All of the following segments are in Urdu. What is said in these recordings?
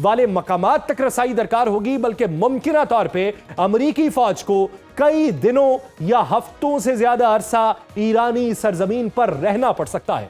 والے مقامات تک رسائی درکار ہوگی، بلکہ ممکنہ طور پہ امریکی فوج کو کئی دنوں یا ہفتوں سے زیادہ عرصہ ایرانی سرزمین پر رہنا پڑ سکتا ہے۔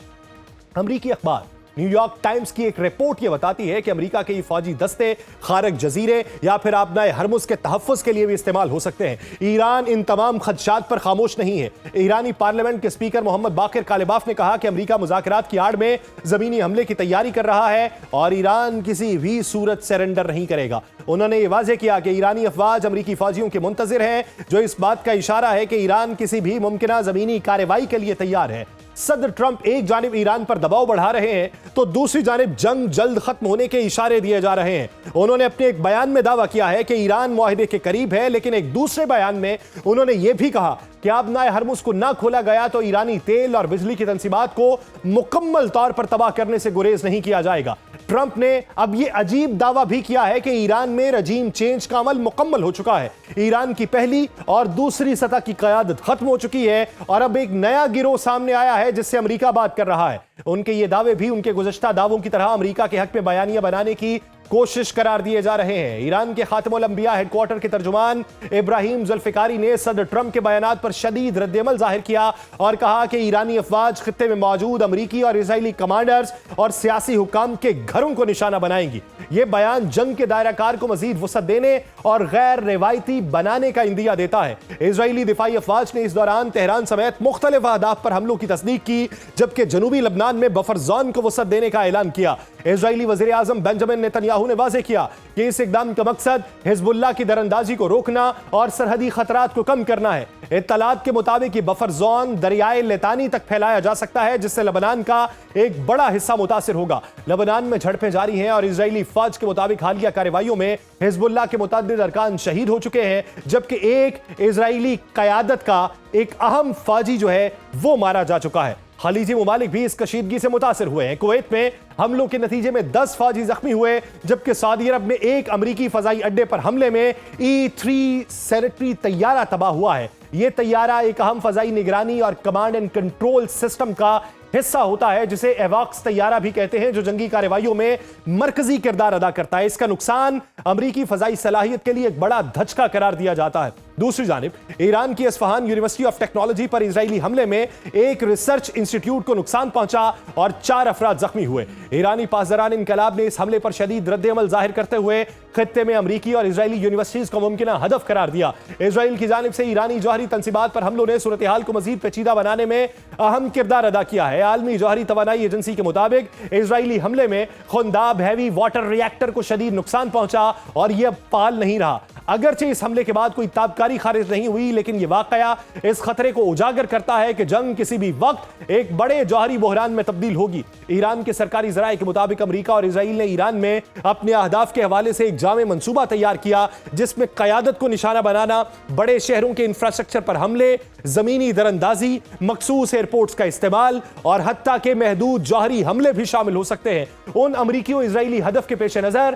امریکی اخبار نیو یارک ٹائمز کی ایک رپورٹ یہ بتاتی ہے کہ امریکہ کے یہ فوجی دستے خارق جزیرے یا پھر آبنائے ہرمز کے تحفظ کے لیے بھی استعمال ہو سکتے ہیں۔ ایران ان تمام خدشات پر خاموش نہیں ہے۔ ایرانی پارلیمنٹ کے سپیکر محمد باقر کالباف نے کہا کہ امریکہ مذاکرات کی آڑ میں زمینی حملے کی تیاری کر رہا ہے اور ایران کسی بھی صورت سرنڈر نہیں کرے گا۔ انہوں نے یہ واضح کیا کہ ایرانی افواج امریکی فوجیوں کے منتظر ہیں، جو اس بات کا اشارہ ہے کہ ایران کسی بھی ممکنہ زمینی کارروائی کے لیے تیار ہے۔ صدر ٹرمپ ایک جانب ایران پر دباؤ بڑھا رہے ہیں تو دوسری جانب جنگ جلد ختم ہونے کے اشارے دیے جا رہے ہیں۔ انہوں نے اپنے ایک بیان میں دعویٰ کیا ہے کہ ایران معاہدے کے قریب ہے، لیکن ایک دوسرے بیان میں انہوں نے یہ بھی کہا کہ آبنائے ہرمز کو نہ کھولا گیا تو ایرانی تیل اور بجلی کی تنصیبات کو مکمل طور پر تباہ کرنے سے گریز نہیں کیا جائے گا۔ ٹرمپ نے اب یہ عجیب دعویٰ بھی کیا ہے کہ ایران میں رجیم چینج کا عمل مکمل ہو چکا ہے، ایران کی پہلی اور دوسری سطح کی قیادت ختم ہو چکی ہے اور اب ایک نیا گروہ سامنے آیا ہے جس سے امریکہ بات کر رہا ہے۔ ان کے یہ دعوے بھی ان کے گزشتہ دعووں کی طرح امریکہ کے حق میں بیانیہ بنانے کی کوشش قرار دیے جا رہے ہیں۔ ایران کے خاتم الانبیاء ہیڈ کوارٹر کے ترجمان ابراہیم ذوالفقاری نے صدر ٹرمپ کے بیانات پر شدید رد عمل ظاہر کیا اور کہا کہ ایرانی افواج خطے میں موجود امریکی اور اسرائیلی کمانڈرز اور سیاسی حکام کے گھروں کو نشانہ بنائیں گی۔ یہ بیان جنگ کے دائرہ کار کو مزید وسعت دینے اور غیر روایتی بنانے کا اندیہ دیتا ہے۔ اسرائیلی دفاعی افواج نے اس دوران تہران سمیت مختلف اہداف پر حملوں کی تصدیق کی، جبکہ جنوبی لبنان میں بفر زون کو وسعت دینے کا اعلان کیا۔ اسرائیلی وزیر اعظم بنجامن نیتنیاہو نے واضح کیا کہ اس اقدام کا مقصد حزب اللہ کی دراندازی کو روکنا اور سرحدی خطرات کو کم کرنا ہے۔ اطلاعات کے مطابق یہ بفر زون دریائے لیتانی تک پھیلایا جا سکتا ہے، جس سے لبنان کا ایک بڑا حصہ متاثر ہوگا۔ لبنان میں جھڑپیں جاری ہیں اور اسرائیلی فوج کے مطابق حالیہ کارروائیوں میں حزب اللہ کے متعدد ارکان شہید ہو چکے ہیں، جبکہ ایک اسرائیلی قیادت کا ایک اہم فوجی جو ہے وہ مارا جا چکا ہے۔ خلیجی ممالک بھی اس کشیدگی سے متاثر ہوئے ہیں۔ کویت میں حملوں کے نتیجے میں 10 فوجی زخمی ہوئے، جبکہ سعودی عرب میں ایک امریکی فضائی اڈے پر حملے میں E-3 سینیٹری طیارہ تباہ ہوا ہے۔ یہ طیارہ ایک اہم فضائی نگرانی اور کمانڈ اینڈ کنٹرول سسٹم کا حصہ ہوتا ہے، جسے ایواکس طیارہ بھی کہتے ہیں، جو جنگی کارروائیوں میں مرکزی کردار ادا کرتا ہے۔ اس کا نقصان امریکی فضائی صلاحیت کے لیے ایک بڑا دھچکا قرار دیا جاتا ہے۔ دوسری جانب ایران کی اصفہان یونیورسٹی آف ٹیکنالوجی پر اسرائیلی حملے میں ایک ریسرچ انسٹیٹیوٹ کو نقصان پہنچا اور 4 افراد زخمی ہوئے۔ ایرانی پاسداران انقلاب نے اس حملے پر شدید رد عمل ظاہر کرتے ہوئے خطے میں امریکی اور اسرائیلی یونیورسٹیز کو ممکنہ ہدف قرار دیا۔ اسرائیل کی جانب سے ایرانی جوہری تنصیبات پر حملوں نے صورتحال کو مزید پیچیدہ بنانے میں اہم کردار ادا کیا ہے۔ عالمی جوہری توانائی ایجنسی کے مطابق اسرائیلی حملے میں خنداب ہیوی واٹر ری ایکٹر کو شدید نقصان پہنچا اور یہ اب فعال نہیں رہا۔ اگرچہ اس حملے کے بعد کوئی تابکاری خارج نہیں ہوئی، لیکن یہ واقعہ اس خطرے کو اجاگر کرتا ہے کہ جنگ کسی بھی وقت ایک بڑے جوہری بحران میں تبدیل ہوگی۔ ایران کے سرکاری ذرائع کے مطابق امریکہ اور اسرائیل نے ایران میں اپنے اہداف کے حوالے سے ایک جامع منصوبہ تیار کیا، جس میں قیادت کو نشانہ بنانا، بڑے شہروں کے انفراسٹرکچر پر حملے، زمینی دراندازی، مخصوص ایئرپورٹس کا استعمال اور حتیٰ کہ محدود جوہری حملے بھی شامل ہو سکتے ہیں۔ ان امریکی و اسرائیلی ہدف کے پیش نظر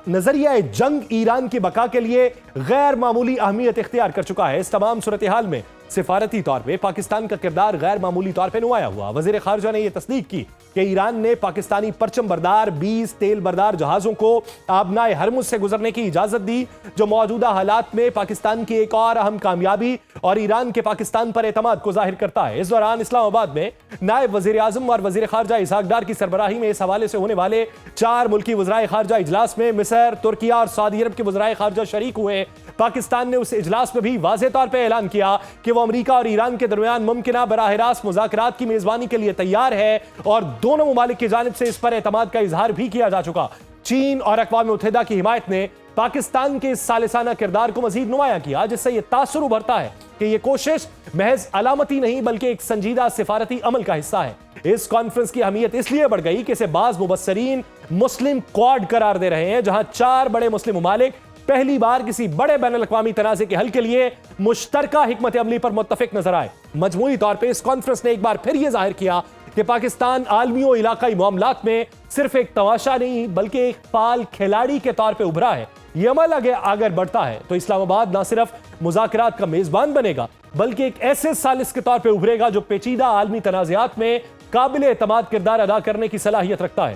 نظریہ جنگ ایران کی بقا کے لیے غیر معمولی اہمیت اختیار کر چکا ہے۔ اس تمام صورتحال میں سفارتی طور پہ پاکستان کا کردار غیر معمولی طور پہ نمایاں ہوا۔ وزیر خارجہ نے یہ تصدیق کی کہ ایران نے پاکستانی پرچم بردار 20 تیل بردار جہازوں کو آبنائے ہرمز سے گزرنے کی اجازت دی، جو موجودہ حالات میں پاکستان کی ایک اور اہم کامیابی اور ایران کے پاکستان پر اعتماد کو ظاہر کرتا ہے۔ اس دوران اسلام آباد میں نائب وزیر اعظم اور وزیر خارجہ اسحاق ڈار کی سربراہی میں اس حوالے سے ہونے والے 4 ملکی وزرائے خارجہ اجلاس میں مصر، ترکیہ اور سعودی عرب کے وزرائے خارجہ شریک ہوئے۔ پاکستان نے اس اجلاس میں بھی واضح طور پہ اعلان کیا کہ وہ امریکہ اور ایران کے درمیان ممکنہ براہ راست مذاکرات کی میزبانی کے لیے تیار ہے، اور دونوں ممالک کی جانب سے اس پر اعتماد کا اظہار بھی کیا جا چکا۔ چین اور اقوام متحدہ کی حمایت نے پاکستان کے اس ثالثانہ کردار کو مزید نمایاں کیا، جس سے یہ تاثر ابھرتا ہے کہ یہ کوشش محض علامتی نہیں بلکہ ایک سنجیدہ سفارتی عمل کا حصہ ہے۔ اس کانفرنس کی اہمیت اس لیے بڑھ گئی کہ اسے بعض مبصرین مسلم کوارڈ قرار دے رہے ہیں، جہاں 4 بڑے مسلم ممالک پہلی بار کسی بڑے بین الاقوامی تنازع کے حل کے لیے مشترکہ حکمت عملی پر متفق نظر آئے۔ مجموعی طور پہ اس کانفرنس نے ایک بار پھر یہ ظاہر کیا کہ پاکستان عالمی و علاقائی معاملات میں صرف ایک تماشا نہیں بلکہ ایک فعال کھلاڑی کے طور پہ ابھرا ہے۔ یہ عمل اگر بڑھتا ہے تو اسلام آباد نہ صرف مذاکرات کا میزبان بنے گا بلکہ ایک ایسے ثالث کے طور پہ ابھرے گا جو پیچیدہ عالمی تنازعات میں قابل اعتماد کردار ادا کرنے کی صلاحیت رکھتا ہے۔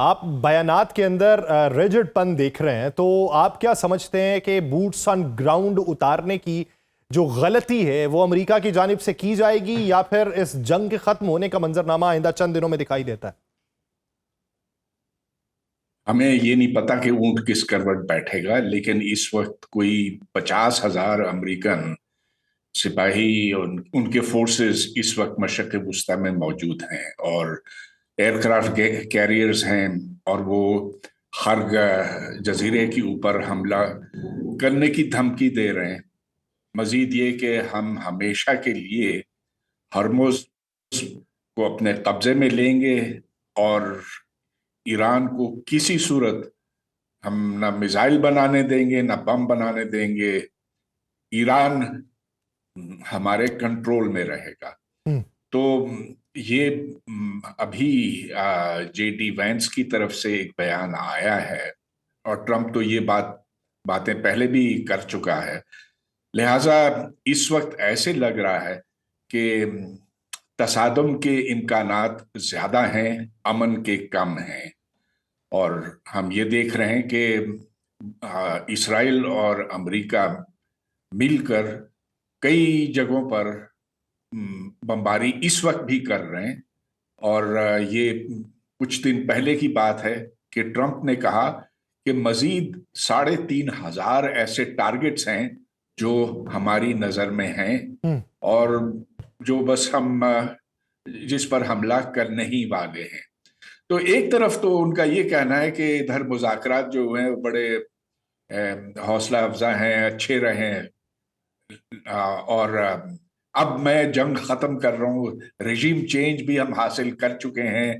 آپ بیانات کے اندر ریجڈ پن دیکھ رہے ہیں، تو آپ کیا سمجھتے ہیں کہ بوٹس آن گراؤنڈ اتارنے کی جو غلطی ہے وہ امریکہ کی جانب سے کی جائے گی، یا پھر اس جنگ کے ختم ہونے کا منظرنامہ آئندہ چند دنوں میں دکھائی دیتا ہے؟ ہمیں یہ نہیں پتا کہ اونٹ کس کروٹ بیٹھے گا، لیکن اس وقت کوئی 50,000 امریکن سپاہی اور ان کے فورسز اس وقت مشرق وسطیٰ میں موجود ہیں، اور ایئر کرافٹ کیریئرز ہیں، اور وہ ہر جزیرے کے اوپر حملہ کرنے کی دھمکی دے رہے ہیں۔ مزید یہ کہ ہم ہمیشہ کے لیے ہرمز کو اپنے قبضے میں لیں گے، اور ایران کو کسی صورت ہم نہ میزائل بنانے دیں گے نہ بم بنانے دیں گے۔ ایران ہمارے کنٹرول میں رہے گا۔ تو یہ ابھی جے ڈی وینس کی طرف سے ایک بیان آیا ہے، اور ٹرمپ تو یہ باتیں پہلے بھی کر چکا ہے، لہٰذا اس وقت ایسے لگ رہا ہے کہ تصادم کے امکانات زیادہ ہیں، امن کے کم ہیں۔ اور ہم یہ دیکھ رہے ہیں کہ اسرائیل اور امریکہ مل کر کئی جگہوں پر بمباری اس وقت بھی کر رہے ہیں، اور یہ کچھ دن پہلے کی بات ہے کہ ٹرمپ نے کہا کہ مزید 3,500 ایسے ٹارگٹس ہیں جو ہماری نظر میں ہیں، اور جو بس ہم جس پر حملہ کرنے ہی والے ہیں۔ تو ایک طرف تو ان کا یہ کہنا ہے کہ ادھر مذاکرات جو ہیں بڑے حوصلہ افزا ہیں، اچھے رہے ہیں، اور اب میں جنگ ختم کر رہا ہوں، رژیم چینج بھی ہم حاصل کر چکے ہیں،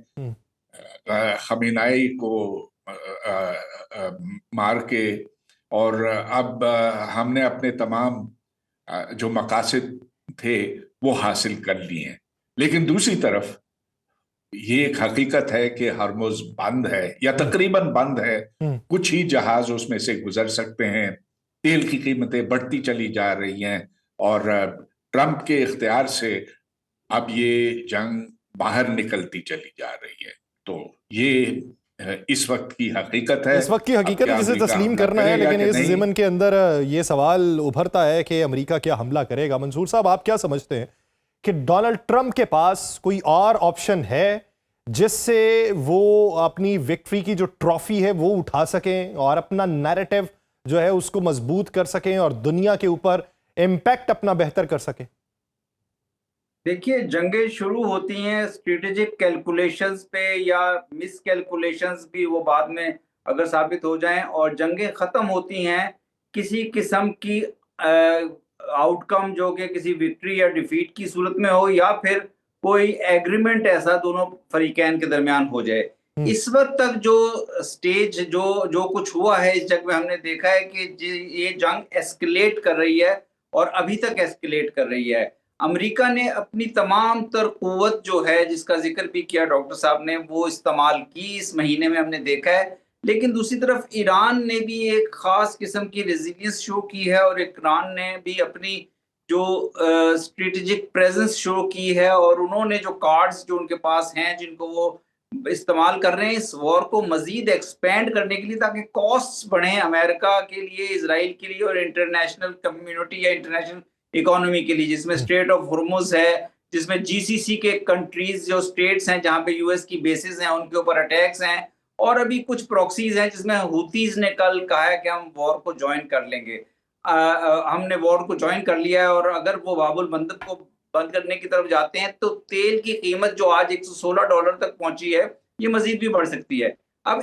خامنہئی کو مار کے، اور اب ہم نے اپنے تمام جو مقاصد تھے وہ حاصل کر لیے ہیں۔ لیکن دوسری طرف یہ ایک حقیقت ہے کہ ہرمز بند ہے، یا تقریباً بند ہے، کچھ ہی جہاز اس میں سے گزر سکتے ہیں، تیل کی قیمتیں بڑھتی چلی جا رہی ہیں، اور ٹرمپ کے اختیار سے اب یہ جنگ باہر نکلتی چلی جا رہی ہے۔ تو یہ اس وقت کی حقیقت ہے، اس وقت کی حقیقت ہے جسے تسلیم کرنا ہے، لیکن اس ضمن کے اندر یہ سوال ابھرتا ہے کہ امریکہ کیا حملہ کرے گا؟ منصور صاحب، آپ کیا سمجھتے ہیں کہ ڈونلڈ ٹرمپ کے پاس کوئی اور آپشن ہے جس سے وہ اپنی وکٹری کی جو ٹرافی ہے وہ اٹھا سکیں، اور اپنا نیریٹو جو ہے اس کو مضبوط کر سکیں، اور دنیا کے اوپر امپیکٹ اپنا بہتر کر سکیں؟ دیکھیے، جنگیں شروع ہوتی ہیں اسٹریٹجک کیلکولیشنز پہ، یا مس کیلکولیشنز بھی وہ بعد میں اگر ثابت ہو جائیں، اور جنگیں ختم ہوتی ہیں کسی قسم کی آؤٹ کم جو کہ کسی وکٹری یا ڈیفیٹ کی صورت میں ہو، یا پھر کوئی ایگریمنٹ ایسا دونوں فریقین کے درمیان ہو جائے۔ اس وقت تک جو سٹیج جو کچھ ہوا ہے اس جنگ میں، ہم نے دیکھا ہے کہ یہ جنگ ایسکلیٹ کر رہی ہے، اور ابھی تک ایسکلیٹ کر رہی ہے۔ امریکہ نے اپنی تمام تر قوت جو ہے، جس کا ذکر بھی کیا ڈاکٹر صاحب نے، وہ استعمال کی اس مہینے میں، ہم نے دیکھا ہے۔ لیکن دوسری طرف ایران نے بھی ایک خاص قسم کی ریزیلینس شو کی ہے، اور ایران نے بھی اپنی جو اسٹریٹجک پریزنس شو کی ہے، اور انہوں نے جو کارڈز جو ان کے پاس ہیں جن کو وہ استعمال کر رہے ہیں اس وار کو مزید ایکسپینڈ کرنے کے لیے، تاکہ کاسٹ بڑھیں امریکہ کے لیے، اسرائیل کے لیے، اور انٹرنیشنل کمیونٹی یا انٹرنیشنل اکانومی کے لیے، جس میں اسٹریٹ آف ہرمز ہے، جس میں جی سی سی کے کنٹریز جو اسٹیٹس ہیں جہاں پہ یو ایس کی بیسز ہیں ان کے اوپر اٹیکس ہیں، اور ابھی کچھ پروکسیز ہیں جس میں ہوتیز نے کل کہا ہے کہ ہم وار کو جوائن کر لیں گے۔ ہم نے وار کو جوائن کر لیا ہے، اور اگر وہ باب المندب کو بند کرنے کی طرف جاتے ہیں تو تیل کی قیمت جو آج $116 تک پہنچی ہے، یہ مزید بھی بڑھ سکتی ہے۔ اب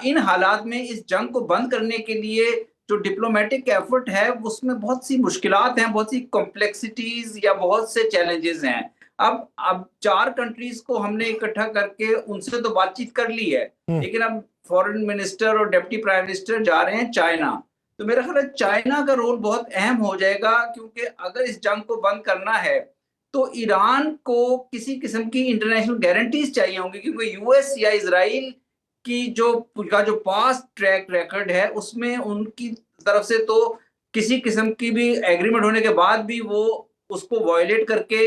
ان حالات میں اس جنگ کو بند کرنے کے لیے جو ڈپلومیٹک ایفرٹ ہے اس میں بہت سی مشکلات ہیں، بہت سی کمپلیکسٹیز یا بہت سے چیلنجز ہیں۔ اب 4 کنٹریز کو ہم نے اکٹھا کر کے ان سے تو بات چیت کر لی ہے، لیکن اب فورن منسٹر اور ڈپٹی پرائم منسٹر جا رہے ہیں چائنا۔ تو میرا خیال ہے چائنا کا رول بہت اہم ہو جائے گا، کیونکہ اگر اس جنگ کو بند کرنا ہے تو ایران کو کسی قسم کی انٹرنیشنل گارنٹیز چاہیے ہوں گی، کیونکہ یو ایس یا اسرائیل کی جو پاسٹ ٹریک ریکارڈ ہے اس میں ان کی طرف سے تو کسی قسم کی بھی ایگریمنٹ ہونے کے بعد بھی وہ اس کو وائلیٹ کر کے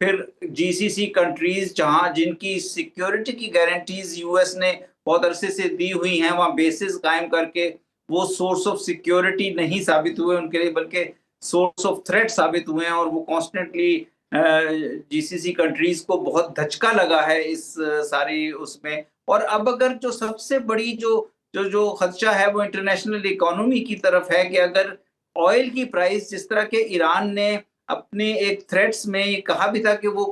پھر GCC کنٹریز جہاں جن کی سیکیورٹی کی گارنٹیز US نے بہت عرصے سے دی ہوئی ہیں، وہاں بیسز قائم کر کے وہ سورس آف سیکیورٹی نہیں ثابت ہوئے ان کے لیے، بلکہ سورس آف تھریٹ ثابت ہوئے ہیں، اور وہ کانسٹنٹلی GCC کنٹریز کو بہت دھچکا لگا ہے اس ساری اس میں۔ اور اب اگر جو سب سے بڑی جو خدشہ ہے وہ انٹرنیشنل اکانومی کی طرف ہے، کہ اگر آئل کی پرائس، جس طرح کے ایران نے اپنے ایک تھریٹس میں یہ کہا بھی تھا کہ وہ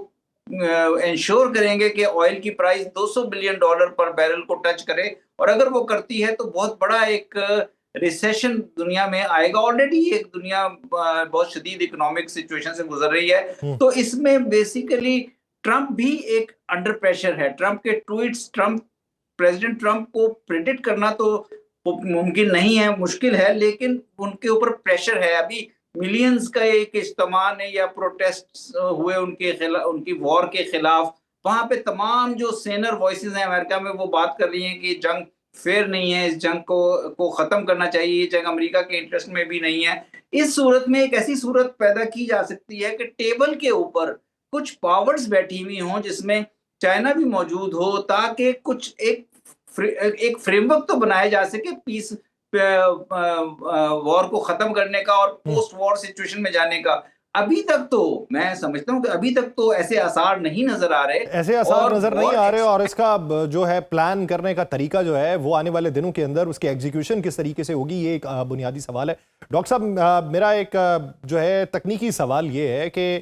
انشور کریں گے کہ آئل کی پرائس $200 بلین پر بیرل کو ٹچ کرے، اور اگر وہ کرتی ہے تو بہت بڑا ایک ریسیشن دنیا میں آئے گا۔ آلریڈی ایک دنیا بہت شدید اکنامک سچویشن سے گزر رہی ہے، تو اس میں بیسیکلی ٹرمپ بھی ایک انڈر پریشر ہے۔ ٹرمپ کے ٹویٹس، پریزیڈنٹ ٹرمپ کو پریڈکٹ کرنا تو ممکن نہیں ہے، مشکل ہے، لیکن ان کے اوپر پریشر ہے۔ ابھی ملینز کا ایک اجتماع نے یا پروٹیسٹ ہوئے ان کی وار کے خلاف، وہاں پہ تمام جو سینر وائسز ہیں امریکہ میں وہ بات کر رہی ہیں کہ جنگ فیئر نہیں ہے، اس جنگ کو ختم کرنا چاہیے، یہ جنگ امریکہ کے انٹرسٹ میں بھی نہیں ہے۔ اس صورت میں ایک ایسی صورت پیدا کی جا سکتی ہے کہ ٹیبل کے اوپر کچھ پاورز بیٹھی ہوئی ہوں، جس میں چائنا بھی موجود ہو، تاکہ کچھ ایک فریم ورک تو بنایا جا سکے پیس وار کو ختم کرنے کا اور پوسٹ وار سچویشن میں جانے کا۔ ابھی تک تو میں سمجھتا ہوں کہ ابھی تک تو ایسے آثار نہیں نظر آ رہے، ایسے آثار نظر نہیں آ رہے، اور اس کا جو ہے پلان کرنے کا طریقہ جو ہے وہ آنے والے دنوں کے اندر اس کی ایگزیکیوشن کس طریقے سے ہوگی، یہ ایک بنیادی سوال ہے۔ ڈاکٹر صاحب، میرا ایک جو ہے تکنیکی سوال یہ ہے کہ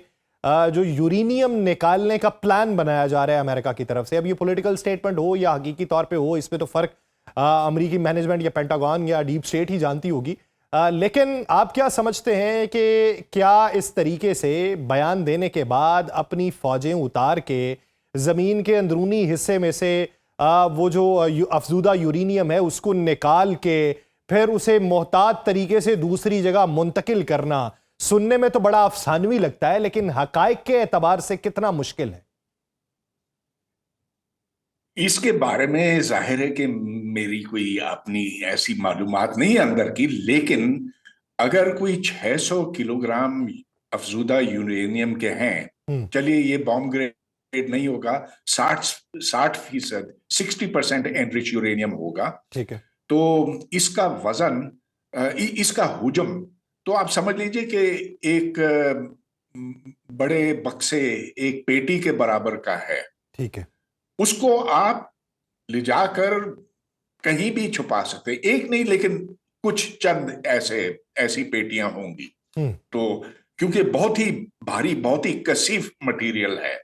جو یورینیم نکالنے کا پلان بنایا جا رہا ہے امریکہ کی طرف سے، اب یہ پولیٹیکل سٹیٹمنٹ ہو یا حقیقی طور پہ ہو، اس میں تو فرق امریکی مینجمنٹ یا پینٹاگون یا ڈیپ سٹیٹ ہی جانتی ہوگی، لیکن آپ کیا سمجھتے ہیں کہ کیا اس طریقے سے بیان دینے کے بعد اپنی فوجیں اتار کے زمین کے اندرونی حصے میں سے وہ جو افزودہ یورینیم ہے اس کو نکال کے پھر اسے محتاط طریقے سے دوسری جگہ منتقل کرنا سننے میں تو بڑا افسانوی لگتا ہے، لیکن حقائق کے اعتبار سے کتنا مشکل ہے؟ اس کے بارے میں ظاہر ہے کہ میری کوئی اپنی ایسی معلومات نہیں اندر کی، لیکن اگر کوئی 600 کلو گرام افزودہ یورینیم کے ہیں، چلیے یہ بام گریڈ نہیں ہوگا، 60% 60% انرچ یورینیم ہوگا، ٹھیک ہے، تو اس کا وزن، اس کا حجم تو آپ سمجھ لیجئے کہ ایک بڑے بکسے، ایک پیٹی کے برابر کا ہے۔ ٹھیک ہے، اس کو آپ لے جا کر کہیں بھی چھپا سکتے، ایک نہیں لیکن کچھ چند ایسی پیٹیاں ہوں گی، تو کیونکہ بہت ہی بھاری، بہت ہی کثیف مٹیریل ہے۔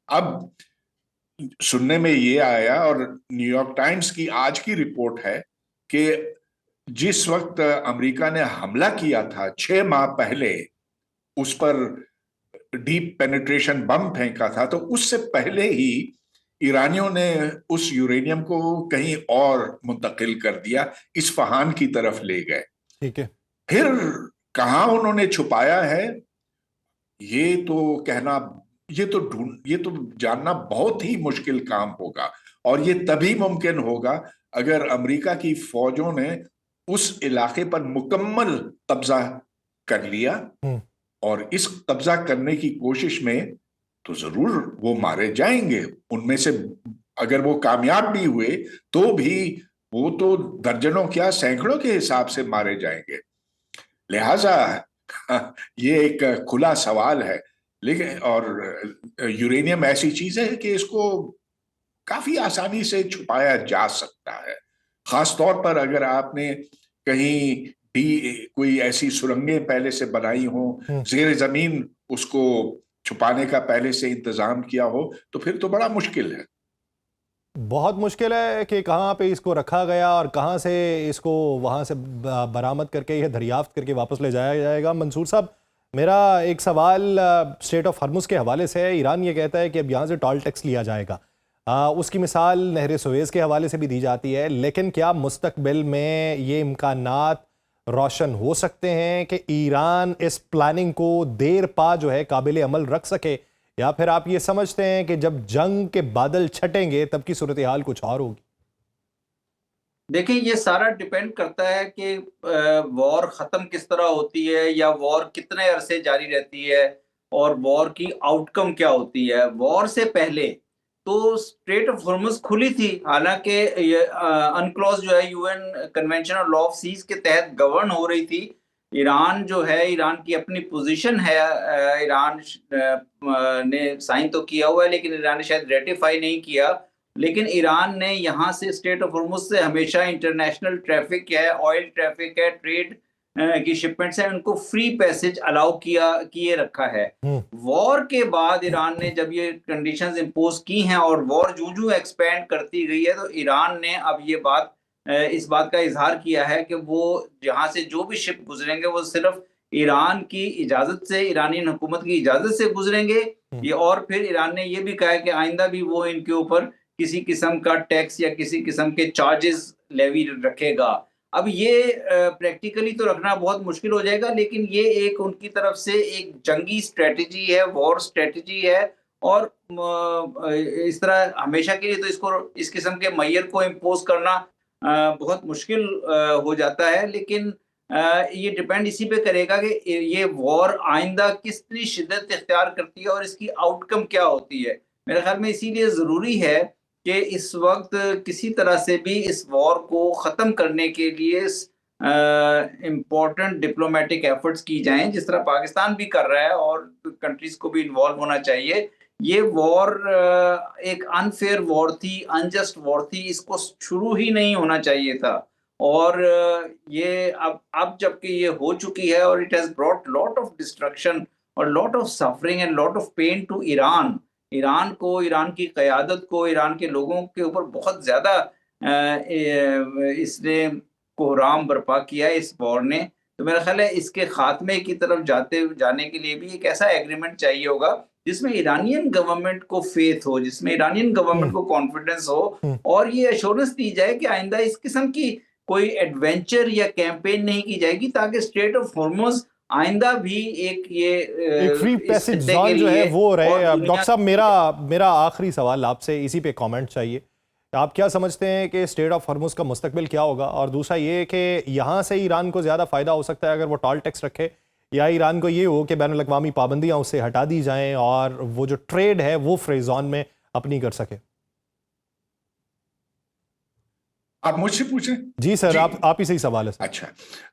اب سننے میں یہ آیا، اور نیو یارک ٹائمز کی آج کی رپورٹ ہے کہ جس وقت امریکہ نے حملہ کیا تھا 6 ماہ پہلے، اس پر ڈیپ پینیٹریشن بم پھینکا تھا، تو اس سے پہلے ہی ایرانیوں نے اس یورینیم کو کہیں اور منتقل کر دیا، اصفہان کی طرف لے گئے۔ ٹھیک ہے، پھر کہاں انہوں نے چھپایا ہے، یہ تو جاننا بہت ہی مشکل کام ہوگا، اور یہ تبھی ممکن ہوگا اگر امریکہ کی فوجوں نے اس علاقے پر مکمل قبضہ کر لیا، اور اس قبضہ کرنے کی کوشش میں تو ضرور وہ مارے جائیں گے۔ ان میں سے اگر وہ کامیاب بھی ہوئے تو بھی وہ تو درجنوں کیا سینکڑوں کے حساب سے مارے جائیں گے۔ لہٰذا یہ ایک کھلا سوال ہے، لیکن اور یورینیم ایسی چیز ہے کہ اس کو کافی آسانی سے چھپایا جا سکتا ہے، خاص طور پر اگر آپ نے کہیں کوئی ایسی سرنگیں پہلے سے بنائی ہوں، زیر زمین اس کو چھپانے کا پہلے سے انتظام کیا ہو، تو پھر تو بڑا مشکل ہے۔ بہت مشکل ہے کہ کہاں پہ اس کو رکھا گیا اور کہاں سے اس کو وہاں سے برآمد کر کے یا دریافت کر کے واپس لے جایا جائے گا۔ منصور صاحب، میرا ایک سوال اسٹریٹ آف ہرمز کے حوالے سے ہے۔ ایران یہ کہتا ہے کہ اب یہاں سے ٹول ٹیکس لیا جائے گا، اس کی مثال نہر سویز کے حوالے سے بھی دی جاتی ہے، لیکن کیا مستقبل میں یہ امکانات روشن ہو سکتے ہیں کہ ایران اس پلاننگ کو دیر پا جو ہے قابل عمل رکھ سکے، یا پھر آپ یہ سمجھتے ہیں کہ جب جنگ کے بادل چھٹیں گے تب کی صورتحال کچھ اور ہوگی؟ دیکھیں، یہ سارا ڈیپینڈ کرتا ہے کہ وار ختم کس طرح ہوتی ہے، یا وار کتنے عرصے جاری رہتی ہے۔ اور وار کی آؤٹ کم کیا ہوتی ہے. وار سے پہلے تو اسٹریٹ آف ہارمز کھلی تھی، حالانکہ انکلوز جو ہے یو این کنونشن اور لا آف سیز کے تحت گورن ہو رہی تھی. ایران جو ہے، ایران کی اپنی پوزیشن ہے، ایران نے سائن تو کیا ہوا ہے لیکن ایران نے شاید ریٹیفائی نہیں کیا. لیکن ایران نے یہاں سے اسٹریٹ آف ہارمز سے ہمیشہ انٹرنیشنل ٹریفک ہے، آئل ٹریفک ہے، ٹریڈ کی شپمنٹس ہیں، ان کو فری پیسج الاؤ کیے رکھا ہے. وار کے بعد ایران نے جب یہ کنڈیشنز امپوز کی ہیں اور وار جو ایکسپینڈ کرتی گئی ہے، تو ایران نے اب اس بات کا اظہار کیا ہے کہ وہ جہاں سے جو بھی شپ گزریں گے وہ صرف ایران کی اجازت سے، ایرانی حکومت کی اجازت سے گزریں گے. اور پھر ایران نے یہ بھی کہا ہے کہ آئندہ بھی وہ ان کے اوپر کسی قسم کا ٹیکس یا کسی قسم کے چارجز لیوی رکھے گا. اب یہ پریکٹیکلی تو رکھنا بہت مشکل ہو جائے گا، لیکن یہ ایک ان کی طرف سے ایک جنگی اسٹریٹجی ہے، وار اسٹریٹجی ہے. اور اس طرح ہمیشہ کے لیے تو اس قسم کے معیار کو امپوز کرنا بہت مشکل ہو جاتا ہے. لیکن یہ ڈیپینڈ اسی پہ کرے گا کہ یہ وار آئندہ کتنی شدت اختیار کرتی ہے اور اس کی آؤٹ کم کیا ہوتی ہے. میرے خیال میں اسی لیے ضروری ہے کہ اس وقت کسی طرح سے بھی اس وار کو ختم کرنے کے لیے امپورٹنٹ ڈپلومیٹک ایفرٹس کی جائیں، جس طرح پاکستان بھی کر رہا ہے اور کنٹریز کو بھی انوالو ہونا چاہیے. یہ وار ایک انفیئر وار تھی، انجسٹ وار تھی، اس کو شروع ہی نہیں ہونا چاہیے تھا. اور یہ اب جب کہ یہ ہو چکی ہے اور it has brought lot of destruction اور lot of suffering and lot of pain to Iran کو، ایران کی قیادت کو، ایران کے لوگوں کے اوپر بہت زیادہ اس نے کوہرام برپا کیا ہے اس وار نے. تو میرا خیال ہے اس کے خاتمے کی طرف جانے کے لیے بھی ایک ایسا ایگریمنٹ چاہیے ہوگا جس میں ایرانین گورنمنٹ کو فیتھ ہو، جس میں ایرانین گورنمنٹ کو کانفیڈنس ہو، اور یہ ایشورنس دی جائے کہ آئندہ اس قسم کی کوئی ایڈونچر یا کیمپین نہیں کی جائے گی، تاکہ اسٹریٹ آف ہارمز آئندہ بھی ایک فری پیسج زون جو ہے وہ رہے. ڈاکٹر صاحب میرا آخری سوال آپ سے اسی پہ کامنٹ چاہیے. آپ کیا سمجھتے ہیں کہ اسٹریٹ آف ہارمز کا مستقبل کیا ہوگا؟ اور دوسرا یہ کہ یہاں سے ایران کو زیادہ فائدہ ہو سکتا ہے اگر وہ ٹال ٹیکس رکھے، یا ایران کو یہ ہو کہ بین الاقوامی پابندیاں اس سے ہٹا دی جائیں اور وہ جو ٹریڈ ہے وہ فری زون میں اپنی کر سکے؟ آپ مجھ سے پوچھیں؟ جی سر، آپ ہی سے ہی سوال ہے. اچھا،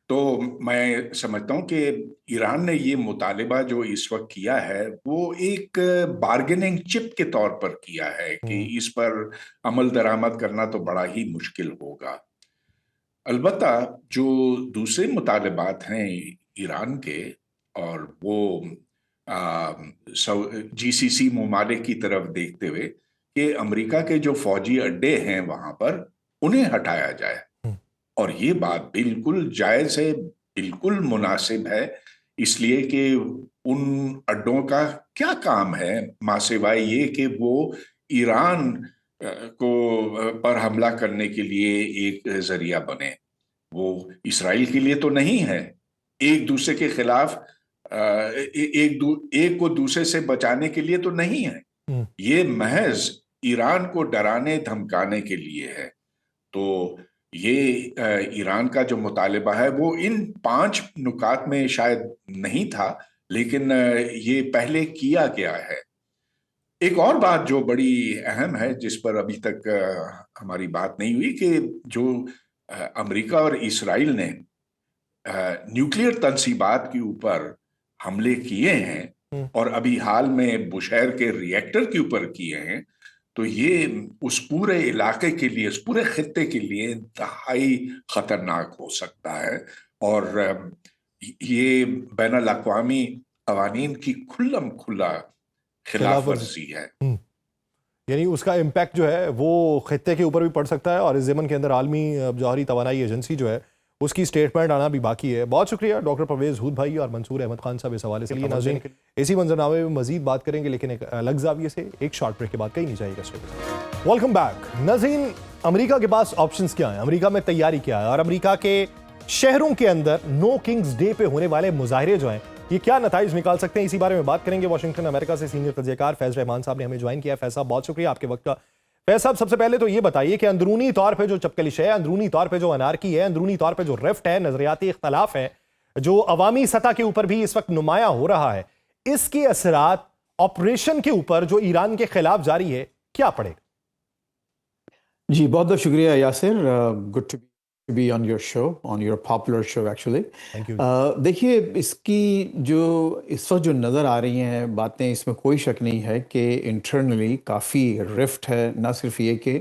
تو میں سمجھتا ہوں کہ ایران نے یہ مطالبہ جو اس وقت کیا ہے وہ ایک بارگیننگ چپ کے طور پر کیا ہے کہ اس پر عمل درآمد کرنا تو بڑا ہی مشکل ہوگا. البتہ جو دوسرے مطالبات ہیں ایران کے، اور وہ جی سی سی ممالک کی طرف دیکھتے ہوئے کہ امریکہ کے جو فوجی اڈے ہیں وہاں پر انہیں ہٹایا جائے، اور یہ بات بالکل جائز ہے، بالکل مناسب ہے، اس لیے کہ ان اڈوں کا کیا کام ہے ماں سوائے یہ کہ وہ ایران کو پر حملہ کرنے کے لیے ایک ذریعہ بنے. وہ اسرائیل کے لیے تو نہیں ہے، ایک دوسرے کے خلاف ایک کو دوسرے سے بچانے کے لیے تو نہیں ہے، یہ محض ایران کو ڈرانے دھمکانے کے لیے ہے. تو یہ ایران کا جو مطالبہ ہے وہ ان 5 نکات میں شاید نہیں تھا، لیکن یہ پہلے کیا گیا ہے. ایک اور بات جو بڑی اہم ہے جس پر ابھی تک ہماری بات نہیں ہوئی، کہ جو امریکہ اور اسرائیل نے نیوکلیئر تنصیبات کے اوپر حملے کیے ہیں اور ابھی حال میں بشہر کے ری ایکٹر کے اوپر کیے ہیں، تو یہ اس پورے علاقے کے لیے، اس پورے خطے کے لیے انتہائی خطرناک ہو سکتا ہے، اور یہ بین الاقوامی قوانین کی کھلم کھلا خلاف ورزی ہے. یعنی اس کا امپیکٹ جو ہے وہ خطے کے اوپر بھی پڑ سکتا ہے، اور اس ضمن کے اندر عالمی جوہری توانائی ایجنسی جو ہے اس کی اسٹیٹمنٹ آنا بھی باقی ہے. بہت شکریہ ڈاکٹر پرویز ہود بھائی اور منصور احمد خان صاحب اس حوالے سے. ناظرین اسی منظرنامے میں مزید بات کریں گے، لیکن ایک الگ زاویے سے ایک شارٹ بریک کے بعد کہیں نہیں جائے گا. Welcome back. ناظرین، امریکہ کے پاس آپشنز کیا ہیں؟ امریکہ میں تیاری کیا ہے؟ اور امریکہ کے شہروں کے اندر نو کنگز ڈے پہ ہونے والے مظاہرے جو ہیں یہ کیا نتائج نکال سکتے ہیں؟ اسی بارے میں بات کریں گے. واشنگٹن امریکہ سے سینئر تجزیہ کار فیض رحمان صاحب نے ہمیں جوائن کیا ہے. فیض صاحب بہت شکریہ آپ کے وقت کا. فیض صاحب سب سے پہلے تو یہ بتائیے کہ اندرونی طور پہ جو چپکلش ہے، اندرونی طور پہ جو انارکی ہے، اندرونی طور پہ جو رفٹ ہے، نظریاتی اختلاف ہے جو عوامی سطح کے اوپر بھی اس وقت نمایاں ہو رہا ہے، اس کے اثرات آپریشن کے اوپر جو ایران کے خلاف جاری ہے کیا پڑے گا؟ جی بہت بہت شکریہ Yasir. Good to be on your show, on your popular show actually. دیکھیے اس کی جو اس وقت جو نظر آ رہی ہیں باتیں, اس میں کوئی شک نہیں ہے کہ انٹرنلی کافی رفٹ ہے. نہ صرف یہ کہ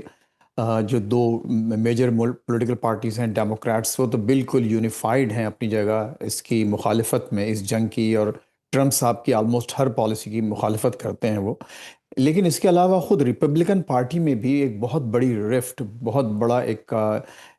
جو دو میجر پولیٹیکل پارٹیز ہیں ڈیموکریٹس, وہ تو بالکل یونیفائڈ ہیں اپنی جگہ اس کی مخالفت میں, اس جنگ کی, اور ٹرمپ صاحب کی آلموسٹ ہر پالیسی کی مخالفت کرتے ہیں وہ. لیکن اس کے علاوہ خود ریپبلکن پارٹی میں بھی ایک بہت بڑی رفٹ, بہت بڑا ایک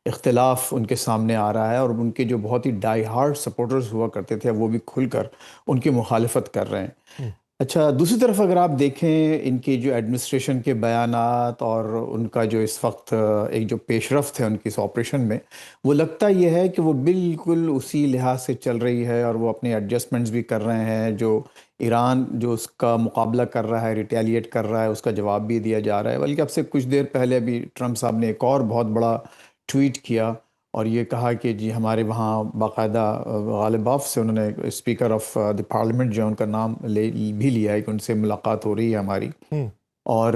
اختلاف ان کے سامنے آ رہا ہے, اور ان کے جو بہت ہی ڈائی ہارڈ سپورٹرز ہوا کرتے تھے وہ بھی کھل کر ان کی مخالفت کر رہے ہیں. اچھا, دوسری طرف اگر آپ دیکھیں ان کی جو ایڈمنسٹریشن کے بیانات اور ان کا جو اس وقت ایک جو پیش رفت ہے ان کی اس آپریشن میں, وہ لگتا یہ ہے کہ وہ بالکل اسی لحاظ سے چل رہی ہے, اور وہ اپنے ایڈجسٹمنٹس بھی کر رہے ہیں. جو ایران جو اس کا مقابلہ کر رہا ہے, ریٹیلیٹ کر رہا ہے, اس کا جواب بھی دیا جا رہا ہے. بلکہ اب سے کچھ دیر پہلے ابھی ٹرمپ صاحب نے ایک اور بہت بڑا ٹویٹ کیا اور یہ کہا کہ جی ہمارے وہاں باقاعدہ غالب آف سے انہوں نے اسپیکر آف دی پارلیمنٹ جو ان کا نام بھی لیا ہے کہ ان سے ملاقات ہو رہی ہے ہماری, اور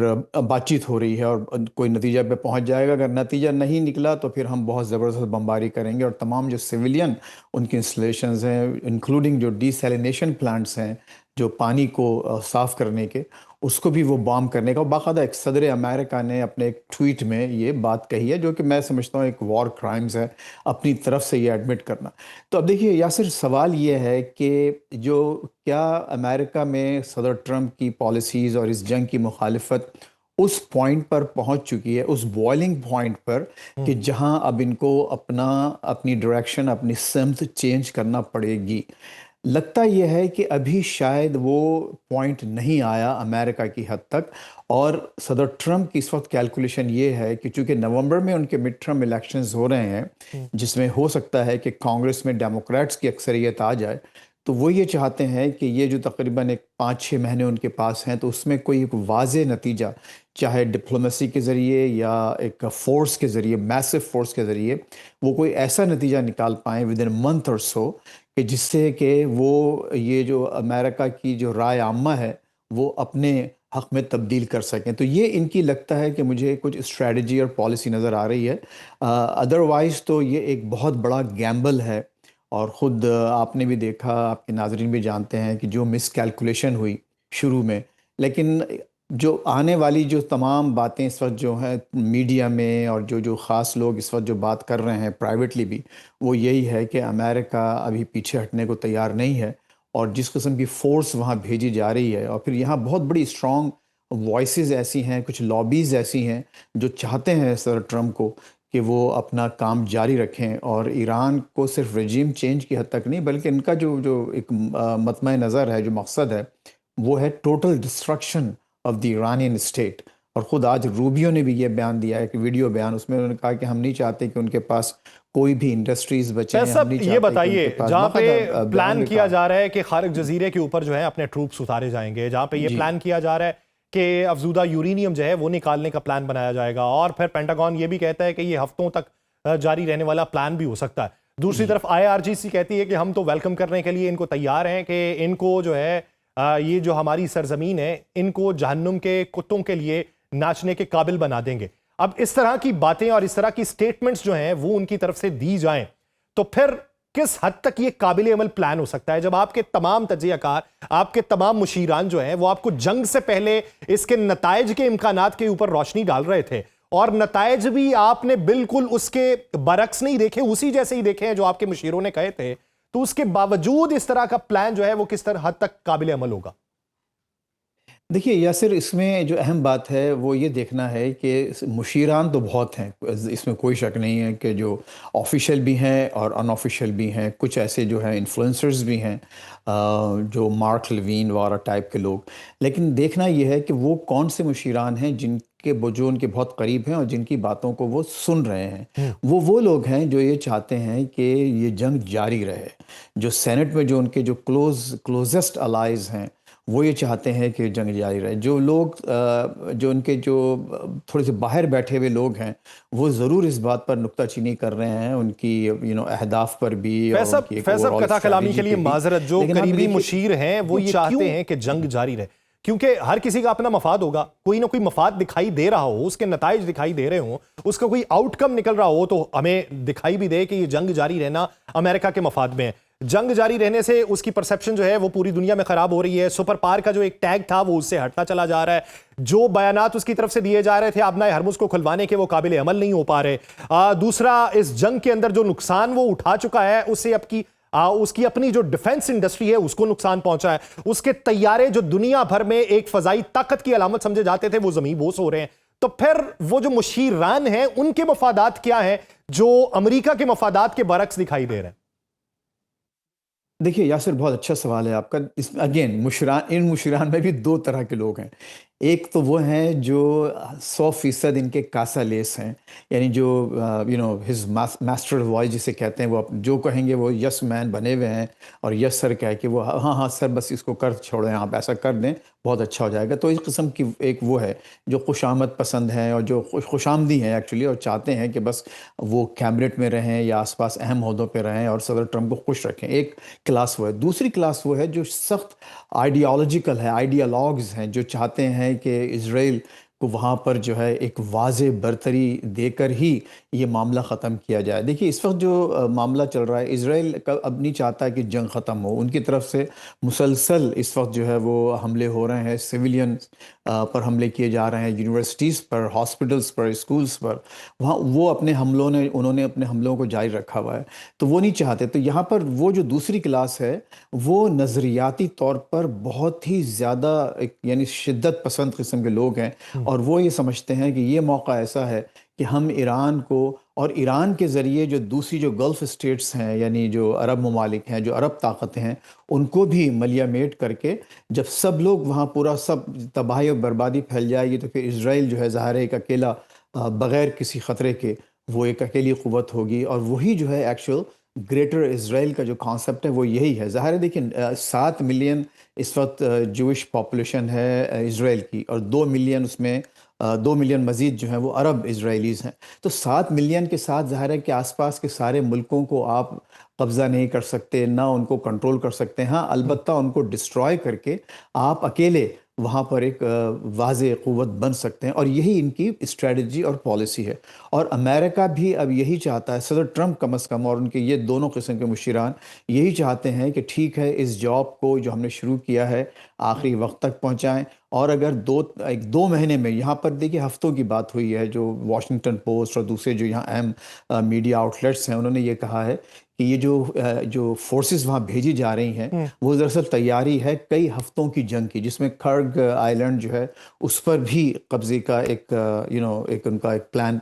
بات چیت ہو رہی ہے, اور کوئی نتیجہ پہ پہنچ جائے گا. اگر نتیجہ نہیں نکلا تو پھر ہم بہت زبردست بمباری کریں گے, اور تمام جو سویلین ان کی انسٹالیشنز ہیں, انکلوڈنگ جو ڈی سیلینیشن پلانٹس ہیں جو پانی کو صاف کرنے کے, اس کو بھی وہ بام کرنے کا. باقاعدہ ایک صدر امریکہ نے اپنے ایک ٹویٹ میں یہ بات کہی ہے, جو کہ میں سمجھتا ہوں ایک وار کرائمز ہے اپنی طرف سے یہ ایڈمٹ کرنا. تو اب دیکھیے یاسر, سوال یہ ہے کہ جو کیا امریکہ میں صدر ٹرمپ کی پالیسیز اور اس جنگ کی مخالفت اس پوائنٹ پر پہنچ چکی ہے, اس بوائلنگ پوائنٹ پر, کہ جہاں اب ان کو اپنی ڈائریکشن, اپنی سمت چینج کرنا پڑے گی. لگتا یہ ہے کہ ابھی شاید وہ پوائنٹ نہیں آیا امریکہ کی حد تک, اور صدر ٹرمپ کی اس وقت کیلکولیشن یہ ہے کہ چونکہ نومبر میں ان کے مڈ ٹرم الیکشنز ہو رہے ہیں, جس میں ہو سکتا ہے کہ کانگریس میں ڈیموکریٹس کی اکثریت آ جائے, تو وہ یہ چاہتے ہیں کہ یہ جو تقریباً ایک 5-6 مہینے ان کے پاس ہیں, تو اس میں کوئی ایک واضح نتیجہ, چاہے ڈپلومیسی کے ذریعے یا ایک فورس کے ذریعے, میسو فورس کے ذریعے, وہ کوئی ایسا نتیجہ نکال پائیں ود ان منتھ اور سو, کہ جس سے کہ وہ یہ جو امریکہ کی جو رائے عامہ ہے وہ اپنے حق میں تبدیل کر سکیں. تو یہ ان کی لگتا ہے کہ مجھے کچھ اسٹریٹجی اور پالیسی نظر آ رہی ہے. ادروائز تو یہ ایک بہت بڑا گیمبل ہے, اور خود آپ نے بھی دیکھا, آپ کے ناظرین بھی جانتے ہیں کہ جو مس کیلکولیشن ہوئی شروع میں, لیکن جو آنے والی جو تمام باتیں اس وقت جو ہیں میڈیا میں, اور جو خاص لوگ اس وقت جو بات کر رہے ہیں پرائیویٹلی بھی, وہ یہی ہے کہ امریکہ ابھی پیچھے ہٹنے کو تیار نہیں ہے, اور جس قسم کی فورس وہاں بھیجی جا رہی ہے, اور پھر یہاں بہت بڑی اسٹرانگ وائسز ایسی ہیں, کچھ لابیز ایسی ہیں جو چاہتے ہیں صدر ٹرمپ کو کہ وہ اپنا کام جاری رکھیں, اور ایران کو صرف رجیم چینج کی حد تک نہیں, بلکہ ان کا جو ایک مطمع نظر ہے, جو مقصد ہے, وہ ہے total destruction of the Iranian state. اور خود آج روبیو نے بھی یہ بیان دیا ہے کہ ویڈیو بیان, اس میں انہوں نے کہا کہ ہم نہیں چاہتے کہ ان کے پاس کوئی بھی انڈسٹریز بچیں. یہ بتائیے, جہاں پہ پلان کیا جا رہا ہے کہ خارق جزیرے کے اوپر جو ہے اپنے ٹروپس اتارے جائیں گے, جہاں پہ یہ پلان کیا جا رہا ہے کہ افزودہ یورینیم جو ہے وہ نکالنے کا پلان بنایا جائے گا, اور پھر پینٹاگون یہ بھی کہتا ہے کہ یہ ہفتوں تک جاری رہنے والا پلان بھی ہو سکتا ہے. دوسری طرف IRGC کہتی ہے کہ ہم تو ویلکم کرنے کے لیے ان کو تیار ہیں, کہ ان کو جو ہے یہ جو ہماری سرزمین ہے, ان کو جہنم کے کتوں کے لیے ناچنے کے قابل بنا دیں گے. اب اس طرح کی باتیں اور اس طرح کی سٹیٹمنٹس جو ہیں وہ ان کی طرف سے دی جائیں, تو پھر کس حد تک یہ قابل عمل پلان ہو سکتا ہے, جب آپ کے تمام تجزیہ کار, آپ کے تمام مشیران جو ہیں وہ آپ کو جنگ سے پہلے اس کے نتائج کے امکانات کے اوپر روشنی ڈال رہے تھے, اور نتائج بھی آپ نے بالکل اس کے برعکس نہیں دیکھے, اسی جیسے ہی دیکھے ہیں جو آپ کے مشیروں نے کہے تھے. تو اس کے باوجود اس طرح کا پلان جو ہے وہ کس طرح حد تک قابل عمل ہوگا؟ دیکھیے یاسر, اس میں جو اہم بات ہے وہ یہ دیکھنا ہے کہ مشیران تو بہت ہیں, اس میں کوئی شک نہیں ہے کہ جو آفیشیل بھی ہیں اور ان آفیشیل بھی ہیں, کچھ ایسے جو ہیں انفلوئنسرز بھی ہیں, جو مارک لیوین وغیرہ ٹائپ کے لوگ. لیکن دیکھنا یہ ہے کہ وہ کون سے مشیران ہیں جو ان کے بہت قریب ہیں اور جن کی باتوں کو وہ سن رہے ہیں. وہ لوگ ہیں جو یہ چاہتے ہیں کہ یہ جنگ جاری رہے. جو سینٹ میں جو ان کے جو کلوزسٹ الائز ہیں, وہ یہ چاہتے ہیں کہ جنگ جاری رہے. جو لوگ جو ان کے جو تھوڑے سے باہر بیٹھے ہوئے لوگ ہیں وہ ضرور اس بات پر نکتہ چینی کر رہے ہیں ان کی اہداف پر بھی. فیصل قطع کلامی کے لیے معذرت, جو قریبی مشیر ہیں وہ یہ چاہتے ہیں کہ جنگ جاری رہے, کیونکہ ہر کسی کا اپنا مفاد ہوگا, کوئی نہ کوئی مفاد دکھائی دے رہا ہو, اس کے نتائج دکھائی دے رہے ہوں, اس کا کوئی آؤٹ کم نکل رہا ہو تو ہمیں دکھائی بھی دے کہ یہ جنگ جاری رہنا امریکہ کے مفاد میں ہے. جنگ جاری رہنے سے اس کی پرسیپشن جو ہے وہ پوری دنیا میں خراب ہو رہی ہے. سپر پاور کا جو ایک ٹیگ تھا وہ اس سے ہٹتا چلا جا رہا ہے. جو بیانات اس کی طرف سے دیے جا رہے تھے آبنائے ہرمز کو کھلوانے کے, وہ قابل عمل نہیں ہو پا رہے. دوسرا, اس جنگ کے اندر جو نقصان وہ اٹھا چکا ہے اس سے اس کی اپنی جو ڈیفنس انڈسٹری ہے اس کو نقصان پہنچا ہے. اس کے طیارے جو دنیا بھر میں ایک فضائی طاقت کی علامت سمجھے جاتے تھے وہ زمین بوس ہو رہے ہیں. تو پھر وہ جو مشیران ہیں ان کے مفادات کیا ہیں جو امریکہ کے مفادات کے برعکس دکھائی دے رہے ہیں؟ دیکھیے یاسر, بہت اچھا سوال ہے آپ کا. اگین ان مشیران میں بھی دو طرح کے لوگ ہیں. ایک تو وہ ہیں جو 100% ان کے کاسا لیس ہیں, یعنی جو ہز ماسٹر وائس جسے کہتے ہیں, وہ جو کہیں گے وہ یس مین بنے ہوئے ہیں اور یس سر کہہ کے وہ ہاں سر بس اس کو کر چھوڑیں, آپ ایسا کر دیں بہت اچھا ہو جائے گا. تو اس قسم کی ایک وہ ہے جو خوشامد پسند ہیں اور جو خوش آمدی ہیں ایکچولی, اور چاہتے ہیں کہ بس وہ کیبنٹ میں رہیں یا آس پاس اہم عہدوں پہ رہیں اور صدر ٹرمپ کو خوش رکھیں. ایک کلاس وہ ہے. دوسری کلاس وہ ہے جو سخت آئیڈیالوجیکل ہے, آئیڈیالوگز ہیں, جو چاہتے ہیں کہ اسرائیل کو وہاں پر جو ہے ایک واضح برتری دے کر ہی یہ معاملہ ختم کیا جائے. دیکھیے اس وقت جو معاملہ چل رہا ہے, اسرائیل اب نہیں چاہتا کہ جنگ ختم ہو. ان کی طرف سے مسلسل اس وقت جو ہے وہ حملے ہو رہے ہیں, سویلین پر حملے کیے جا رہے ہیں, یونیورسٹیز پر, ہاسپٹلز پر, اسکولز پر. وہاں وہ انہوں نے اپنے حملوں کو جاری رکھا ہوا ہے, تو وہ نہیں چاہتے. تو یہاں پر وہ جو دوسری کلاس ہے وہ نظریاتی طور پر بہت ہی زیادہ یعنی شدت پسند قسم کے لوگ ہیں, اور وہ یہ سمجھتے ہیں کہ یہ موقع ایسا ہے کہ ہم ایران کو اور ایران کے ذریعے جو دوسری جو گلف اسٹیٹس ہیں, یعنی جو عرب ممالک ہیں, جو عرب طاقتیں ہیں, ان کو بھی ملیہ میٹ کر کے جب سب لوگ وہاں پورا سب تباہی اور بربادی پھیل جائے گی تو پھر اسرائیل جو ہے ظاہر ہے ایک اکیلا بغیر کسی خطرے کے وہ ایک اکیلی قوت ہوگی. اور وہی جو ہے ایکچوئل گریٹر اسرائیل کا جو کانسیپٹ ہے وہ یہی ہے. ظاہر ہے دیکھیں 7 ملین اس وقت جوش پاپولیشن ہے اسرائیل کی, اور 2 ملین اس میں 2 ملین مزید جو ہیں وہ عرب اسرائیلیز ہیں. تو 7 ملین کے ساتھ ظاہر ہے کہ آس پاس کے سارے ملکوں کو آپ قبضہ نہیں کر سکتے, نہ ان کو کنٹرول کر سکتے. ہاں البتہ ان کو ڈسٹرائے کر کے آپ اکیلے وہاں پر ایک واضح قوت بن سکتے ہیں, اور یہی ان کی اسٹریٹجی اور پالیسی ہے. اور امریکہ بھی اب یہی چاہتا ہے, صدر ٹرمپ کم از کم اور ان کے یہ دونوں قسم کے مشیران یہی چاہتے ہیں کہ ٹھیک ہے اس جاب کو جو ہم نے شروع کیا ہے آخری وقت تک پہنچائیں, اور اگر 2 مہینے میں, یہاں پر دیکھیے ہفتوں کی بات ہوئی ہے, جو واشنگٹن پوسٹ اور دوسرے جو یہاں اہم میڈیا آؤٹلیٹس ہیں انہوں نے یہ کہا ہے کہ یہ جو فورسز وہاں بھیجی جا رہی ہیں وہ دراصل تیاری ہے کئی ہفتوں کی جنگ کی, جس میں کرگ آئیلینڈ جو ہے اس پر بھی قبضے کا ایک ان کا ایک پلان.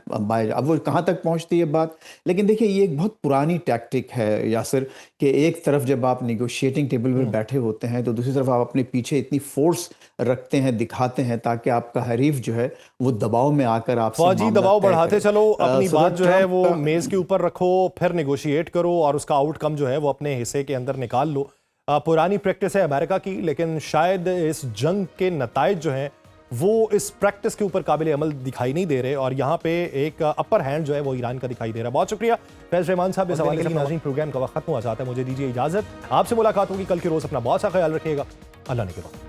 اب وہ کہاں تک پہنچتی ہے بات, لیکن دیکھیے یہ ایک بہت پرانی ٹیکٹک ہے یاسر, کہ ایک طرف جب آپ نیگوشیٹنگ ٹیبل پر بیٹھے ہوتے ہیں تو دوسری طرف آپ اپنے پیچھے اتنی فورس رکھتے ہیں, دکھاتے ہیں, تاکہ آپ کا حریف جو ہے وہ دباؤ میں آ کر آپ سے فوجی دباؤ بڑھاتے چلو, اپنی بات جو ہے وہ میز کے اوپر رکھو, پھر نیگوشیٹ کرو اور اس کا آؤٹ کم جو ہے وہ اپنے حصے کے اندر نکال لو. پرانی پریکٹس ہے امریکہ کی, لیکن شاید اس جنگ کے نتائج جو ہیں وہ اس پریکٹس کے اوپر قابل عمل دکھائی نہیں دے رہے, اور یہاں پہ ایک اپر ہینڈ جو ہے وہ ایران کا دکھائی دے رہا ہے. بہت شکریہ فیض رحمان صاحب, اس حوالے سے ناظرین پروگرام کا وقت ختم ہوا چاہتا ہے, مجھے دیجیے اجازت. آپ سے ملاقات ہوگی کل کے روز, اپنا بہت سا خیال رکھیے گا. اللہ نے کے بعد.